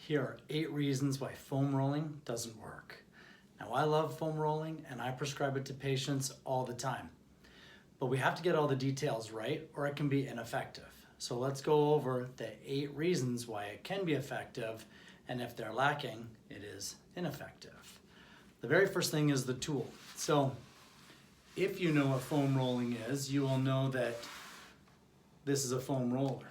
Here are 8 reasons why foam rolling doesn't work. Now, I love foam rolling and I prescribe it to patients all the time. But we have to get all the details right or it can be ineffective. So let's go over the 8 reasons why it can be effective, and if they're lacking, it is ineffective. The very first thing is the tool. So if you know what foam rolling is, you will know that this is a foam roller.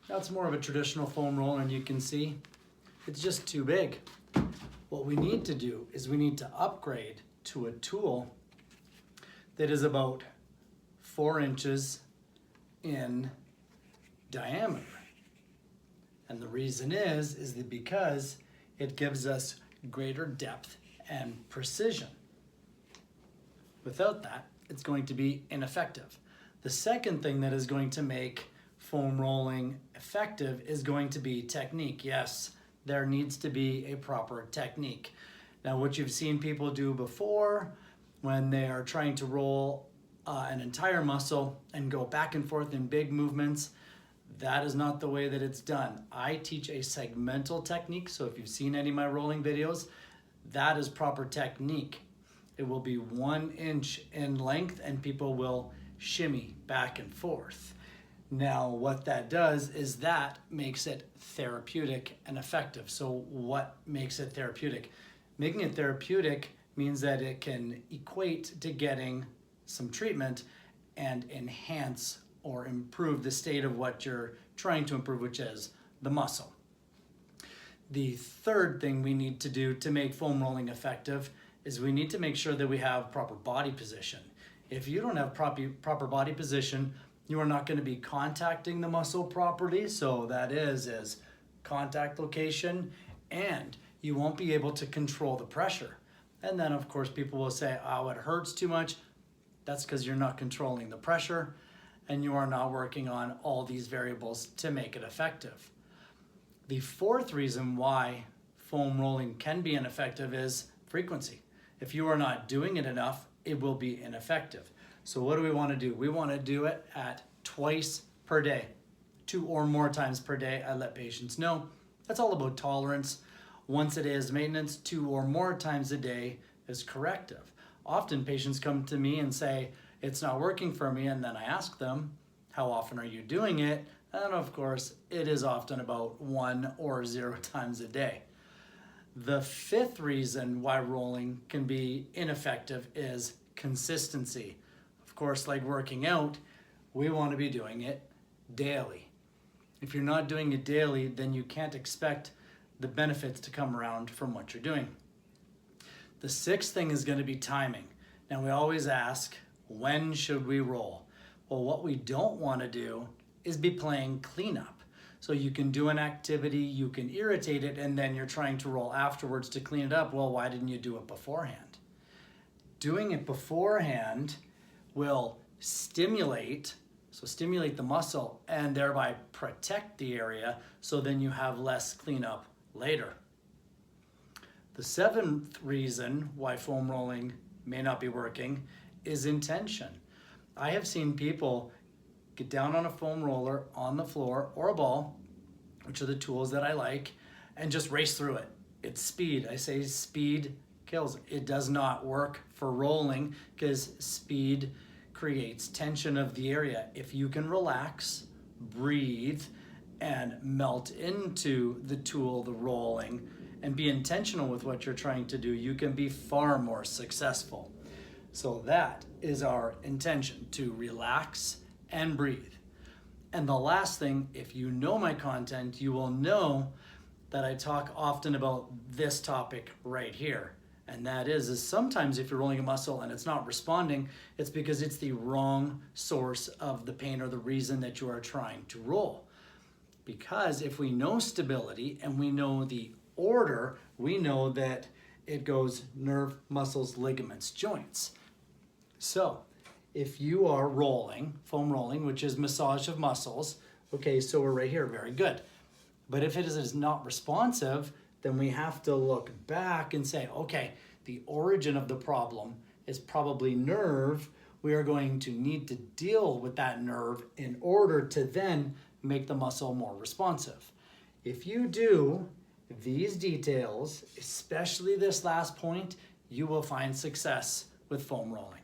That's more of a traditional foam roller, and you can see it's just too big. What we need to do is we need to upgrade to a tool that is about 4 inches in diameter. And the reason is that because it gives us greater depth and precision. Without that, it's going to be ineffective. The second thing that is going to make foam rolling effective is going to be technique. Yes, there needs to be a proper technique. Now, what you've seen people do before when they are trying to roll an entire muscle and go back and forth in big movements, that is not the way that it's done. I teach a segmental technique, so if you've seen any of my rolling videos, that is proper technique. It will be 1 inch in length and people will shimmy back and forth. Now, what that does is that makes it therapeutic and effective. So what makes it therapeutic? Making it therapeutic means that it can equate to getting some treatment and enhance or improve the state of what you're trying to improve, which is the muscle. The third thing we need to do to make foam rolling effective is we need to make sure that we have proper body position. If you don't have proper body position, you are not going to be contacting the muscle properly. So that is contact location, and you won't be able to control the pressure. And then of course people will say, oh, it hurts too much. That's because you're not controlling the pressure and you are not working on all these variables to make it effective. The fourth reason why foam rolling can be ineffective is frequency. If you are not doing it enough, it will be ineffective. So what do we want to do? We want to do it at twice per day, 2 or more times per day. I let patients know. That's all about tolerance. Once it is maintenance, 2 or more times a day is corrective. Often patients come to me and say, it's not working for me, and then I ask them, how often are you doing it? And of course, it is often about 1 or 0 times a day. The fifth reason why rolling can be ineffective is consistency. Of course, like working out, we want to be doing it daily. If you're not doing it daily, then you can't expect the benefits to come around from what you're doing. The sixth thing is going to be timing. Now, we always ask, when should we roll? Well, what we don't want to do is be playing cleanup. So you can do an activity, you can irritate it, and then you're trying to roll afterwards to clean it up. Well, why didn't you do it beforehand? Doing it beforehand will stimulate the muscle and thereby protect the area, so then you have less cleanup later. The seventh reason why foam rolling may not be working is intention. I have seen people get down on a foam roller on the floor or a ball, which are the tools that I like, and just race through it. It's speed. I say speed kills. It does not work for rolling because speed creates tension of the area. If you can relax, breathe, and melt into the tool, the rolling, and be intentional with what you're trying to do, you can be far more successful. So that is our intention, to relax and breathe. And the last thing, if you know my content, you will know that I talk often about this topic right here. And that is sometimes if you're rolling a muscle and it's not responding, it's because it's the wrong source of the pain or the reason that you are trying to roll. Because if we know stability and we know the order, we know that it goes nerve, muscles, ligaments, joints. So if you are rolling, foam rolling, which is massage of muscles, okay, so we're right here, very good. But if it is not responsive, then we have to look back and say, okay, the origin of the problem is probably nerve. We are going to need to deal with that nerve in order to then make the muscle more responsive. If you do these details, especially this last point, you will find success with foam rolling.